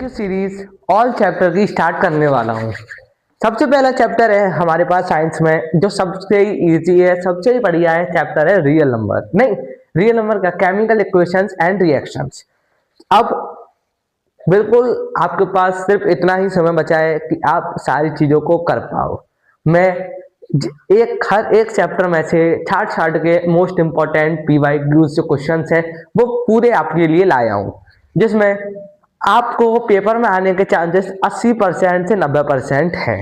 New series all chapter की start करने वाला हूँ। सबसे पहला चैप्टर है हमारे पास साइंस में जो सबसे इजी है, सबसे ही बढ़िया है, चैप्टर है रियल नंबर। नहीं, रियल नंबर का केमिकल इक्वेशंस एंड रिएक्शंस। अब बिल्कुल आपके पास सिर्फ इतना ही समय बचा है कि आप सारी चीजों को कर पाओ। मैं हर एक चैप्टर में से छाट छाट के मोस्ट इंपॉर्टेंट PYQs जो क्वेश्चंस है वो पूरे आपके लिए लाया हूँ, जिसमें आपको पेपर में आने के चांसेस 80% से 90% है।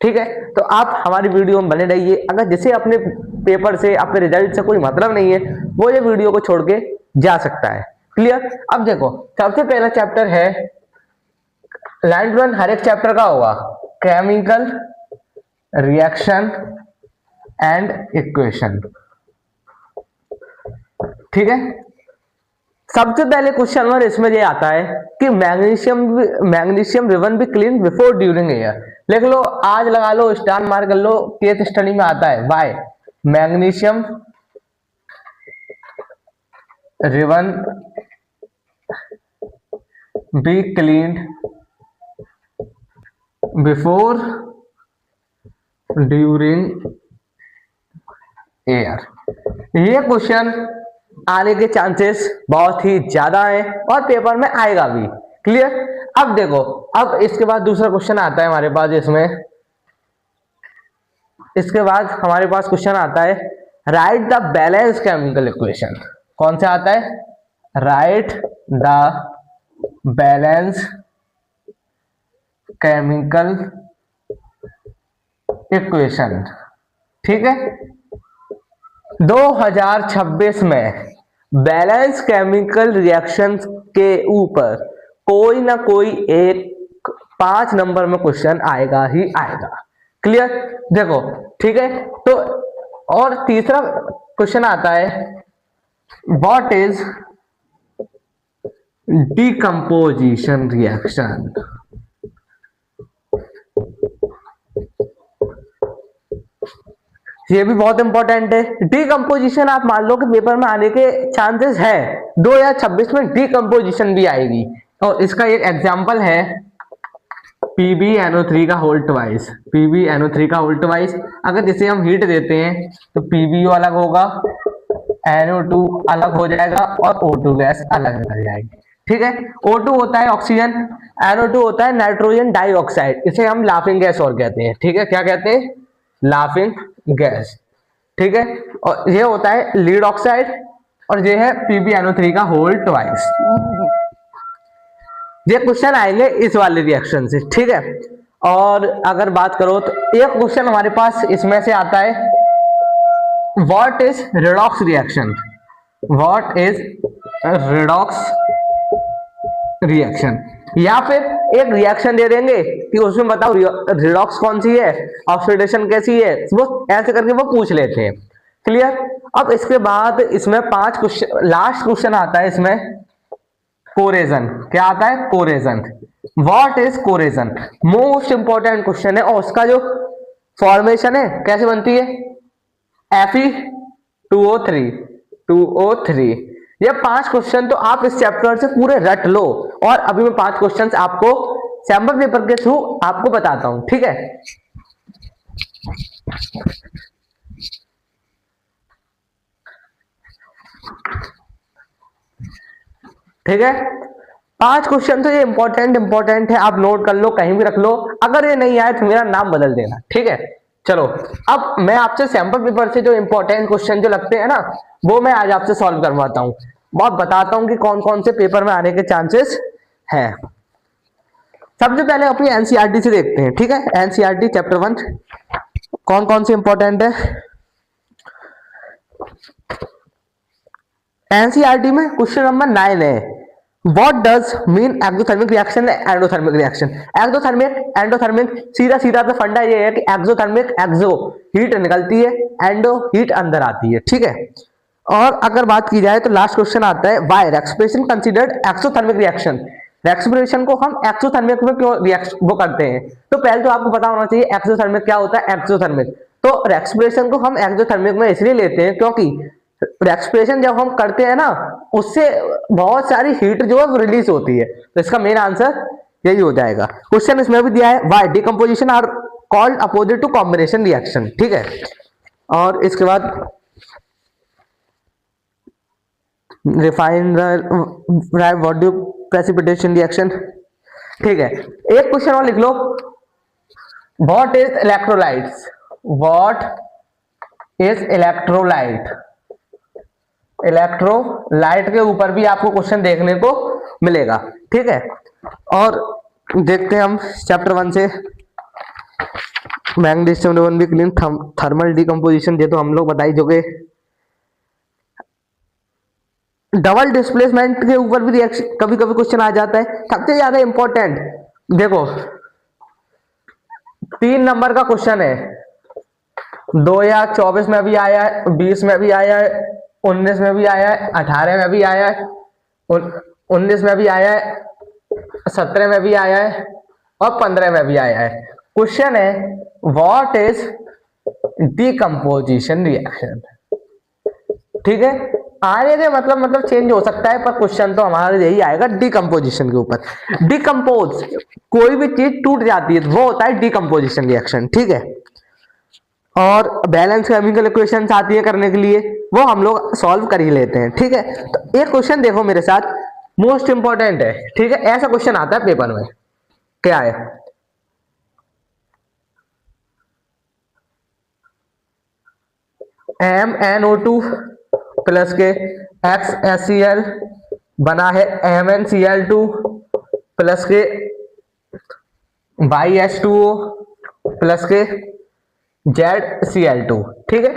ठीक है, तो आप हमारी वीडियो में बने रहिए। अगर जिसे अपने पेपर से, अपने रिजल्ट से कोई मतलब नहीं है, वो ये वीडियो को छोड़ के जा सकता है। क्लियर? अब देखो, सबसे पहला चैप्टर है लाइन 1 हर एक चैप्टर का होगा, केमिकल रिएक्शन एंड इक्वेशन। ठीक है, सबसे पहले क्वेश्चन नंबर इसमें ये आता है कि magnesium ribbon B clean before during air. लिख लो, आज लगा लो, स्टार मार कर लो, केस स्टडी में आता है। Why magnesium ribbon be cleaned before during air. ये क्वेश्चन आने के चांसेस बहुत ही ज्यादा है और पेपर में आएगा भी। क्लियर? अब देखो, अब इसके बाद दूसरा क्वेश्चन आता है हमारे पास इसमें। इसके बाद हमारे पास क्वेश्चन आता है right the balance chemical equation. कौन सा आता है? Right the balance chemical equation. ठीक है, 2026 में बैलेंस केमिकल रिएक्शंस के ऊपर कोई ना कोई एक 5 नंबर में क्वेश्चन आएगा ही आएगा। क्लियर? देखो, ठीक है, तो और तीसरा क्वेश्चन आता है व्हाट इज डीकंपोजिशन रिएक्शन। ये भी बहुत इंपॉर्टेंट है। डीकंपोजिशन आप मान लो कि पेपर में आने के चांसेस है, 2026 में डीकंपोजिशन भी आएगी। और इसका एक एग्जांपल है PbNO3 का होल ट्वाइस। PbNO3 का होल ट्वाइस, अगर जिसे हम हीट देते हैं तो PbO अलग होगा, NO2 अलग हो जाएगा और O2 गैस अलग निकल जाएगी। ठीक है, O2 होता है ऑक्सीजन, NO2 होता है नाइट्रोजन डाइऑक्साइड। इसे हम लाफिंग गैस और कहते हैं। ठीक है, क्या कहते हैं? Laughing gas. ठीक है, और ये होता है लीड ऑक्साइड और ये है PbNO3 का होल ट्वाइस। ये क्वेश्चन आएंगे इस वाले रिएक्शन से। ठीक है, और अगर बात करो तो एक क्वेश्चन हमारे पास इसमें से आता है what is redox reaction. What is redox reaction, या फिर एक रिएक्शन दे देंगे कि उसमें बताओ रिडॉक्स कौन सी है, ऑक्सीडेशन कैसी है, वो ऐसे करके वो पूछ लेते हैं। क्लियर? अब इसके बाद इसमें 5 क्वेश्चन, लास्ट क्वेश्चन आता है इसमें कोरेजन। क्या आता है? Corrosion. What is corrosion, most important question है। और उसका जो फॉर्मेशन है कैसे बनती है? Fe2O3। ये 5 क्वेश्चन तो आप इस चैप्टर से पूरे रट लो, और अभी मैं 5 क्वेश्चन आपको सैंपल पेपर के थ्रू आपको बताता हूं। ठीक है, ठीक है, 5 क्वेश्चन तो ये इंपॉर्टेंट है, आप नोट कर लो, कहीं भी रख लो। अगर ये नहीं आए तो मेरा नाम बदल देना। ठीक है, चलो, अब मैं आपसे सैंपल पेपर से जो इंपॉर्टेंट क्वेश्चन जो लगते हैं ना, वो मैं आज आपसे सॉल्व करवाता हूँ और बताता हूँ कि कौन कौन से पेपर में आने के चांसेस हैं। सबसे पहले अपनी NCERT से देखते हैं। ठीक है, NCERT चैप्टर 1 कौन कौन से इंपॉर्टेंट है। NCERT में क्वेश्चन नंबर 9 है what does mean exothermic reaction endothermic reaction. Exothermic endothermic, सीधा सीधा तो फंडा ये है कि एक्सोथर्मिक, एक्सो हीट निकलती है, एंडो हीट अंदर आती है। ठीक है, और अगर बात की जाए तो लास्ट क्वेश्चन आता है why respiration considered exothermic reaction. Respiration को हम एक्सोथर्मिक में क्यों वो करते हैं? तो पहले तो आपको पता होना चाहिए एक्सोथर्मिक क्या होता है। एक्सोथर्मिक तो रेस्पिरेशन को हम एक्सोथर्मिक में इसलिए लेते हैं क्योंकि रेस्पिरेशन जब हम करते हैं ना, उससे बहुत सारी हीट जो है वो रिलीज होती है। तो इसका मेन आंसर यही हो जाएगा। क्वेश्चन इसमें भी दिया है, why decomposition are called opposite to combination reaction, ठीक है। और इसके बाद refine what do precipitation reaction, ठीक है। एक क्वेश्चन और लिख लो, what is electrolytes, what is electrolyte. Electrolyte के ऊपर भी आपको क्वेश्चन देखने को मिलेगा, ठीक है। और देखते हैं हम चैप्टर 1 से, मैग्नीशियम थर्मल डिकम्पोजिशन, ये तो हम लोग बताई जो कि डबल डिस्प्लेसमेंट के ऊपर भी रिएक्शन कभी कभी क्वेश्चन आ जाता है। सबसे ज्यादा इंपॉर्टेंट देखो 3 नंबर का क्वेश्चन है, 2024 में भी आया है, 20 में भी आया है, 19 में भी आया है, 18 में भी आया है, 19 में भी आया है, 17 में भी आया है और 15 में भी आया है। क्वेश्चन है व्हाट इज डिकम्पोजिशन रिएक्शन, ठीक है। आने के मतलब चेंज हो सकता है, पर क्वेश्चन तो हमारा यही आएगा डिकम्पोजिशन के ऊपर। डिकम्पोज, कोई भी चीज टूट जाती है वो होता है डिकम्पोजिशन रिएक्शन, ठीक है। और बैलेंस केमिकल इक्वेशंस आती है करने के लिए, वो हम लोग सॉल्व कर ही लेते हैं, ठीक है। तो एक क्वेश्चन देखो मेरे साथ, मोस्ट इंपॉर्टेंट है, ठीक है। ऐसा क्वेश्चन आता है पेपर में, क्या है, MnO2 प्लस के XaCl बना है MnCl2 प्लस के YH2O प्लस के ZCl2, ठीक है।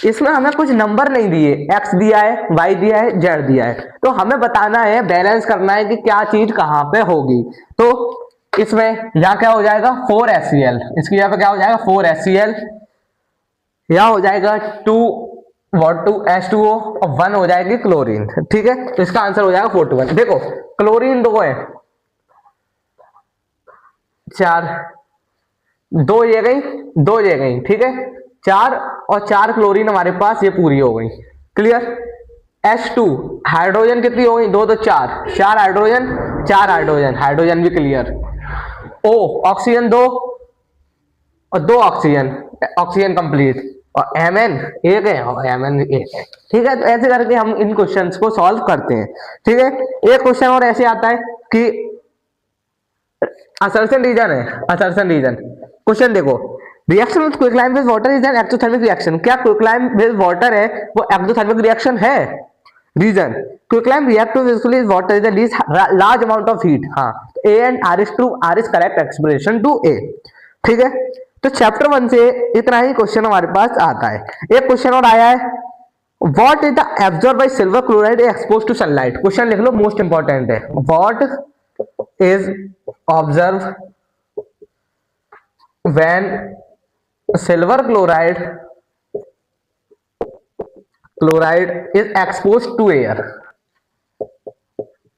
इसमें हमें कुछ नंबर नहीं दिए, X दिया है, Y दिया है, Z दिया है, तो हमें बताना है, बैलेंस करना है कि क्या चीज कहां पे होगी। तो इसमें यहां क्या हो जाएगा 4HCl, इसकी जगह पे क्या हो जाएगा 4HCl, यहां हो जाएगा 2H2O और 1 हो जाएगी क्लोरीन, ठीक है। तो इसका आंसर हो जाएगा 4 to 1। देखो क्लोरीन 2 है, 4, 2 ये गई, 2 ये गई, ठीक है। 4 और 4 क्लोरीन हमारे पास ये पूरी हो गई, क्लियर। H2 हाइड्रोजन कितनी हो गई, 2 तो 4, 4 हाइड्रोजन, 4 हाइड्रोजन, हाइड्रोजन भी क्लियर। O ऑक्सीजन 2 और 2 ऑक्सीजन, ऑक्सीजन कंप्लीट। और Mn एक है और Mn एक है, ठीक है। तो ऐसे करके हम इन क्वेश्चंस को सॉल्व करते हैं, ठीक है। एक क्वेश्चन और ऐसे आता है कि असर्शन रीजन है, असर्शन रीजन। क्वेश्चन देखो, reaction with quicklime with water is an exothermic reaction. क्या क्विकलाइम विद वाटर है वो एक्सोथर्मिक रिएक्शन है? Reason, quicklime react with water is release large amount of heat. हाँ, A and R is true, R is correct expression to A, ठीक है। तो chapter 1 से इतना ही क्वेश्चन हमारे पास आता है। एक क्वेश्चन और आया है, what is the absorb by silver chloride expose to sunlight. Question लिख लो, मोस्ट इंपॉर्टेंट है, what is observe when silver chloride is exposed to air,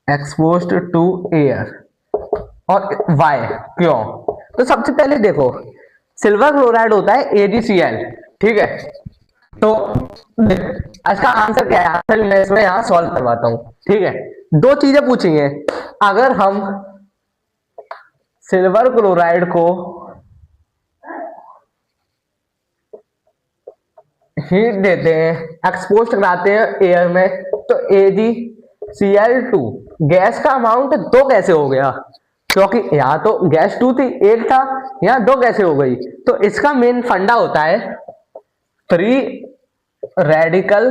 exposed to air, और व्हाई, क्यों। तो सबसे पहले देखो, सिल्वर क्लोराइड होता है AgCl, ठीक है। तो इसका आंसर क्या है, आंसर मैं इसमें यहां सॉल्व करवाता हूं, ठीक है। 2 चीजें पूछेंगे, अगर हम सिल्वर क्लोराइड को हीट देते हैं, एक्सपोज कराते हैं एयर में, तो AgCl2 गैस का अमाउंट 2 कैसे हो गया, क्योंकि यहाँ तो गैस 2 थी, 1 था, यहाँ 2 कैसे हो गई। तो इसका मेन फंडा होता है फ्री रेडिकल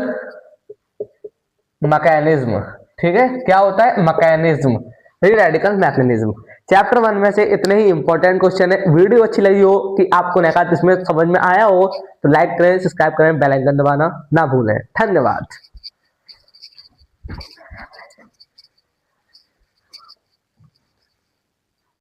मैकेनिज्म, ठीक है। क्या होता है, mechanism, free radical mechanism. Chapter 1 में से इतने ही इंपॉर्टेंट क्वेश्चन है। वीडियो अच्छी लगी हो कि आपको निकात इसमें समझ में आया हो तो लाइक करें, सब्सक्राइब करें, बेल आइकन दबाना ना भूलें। धन्यवाद।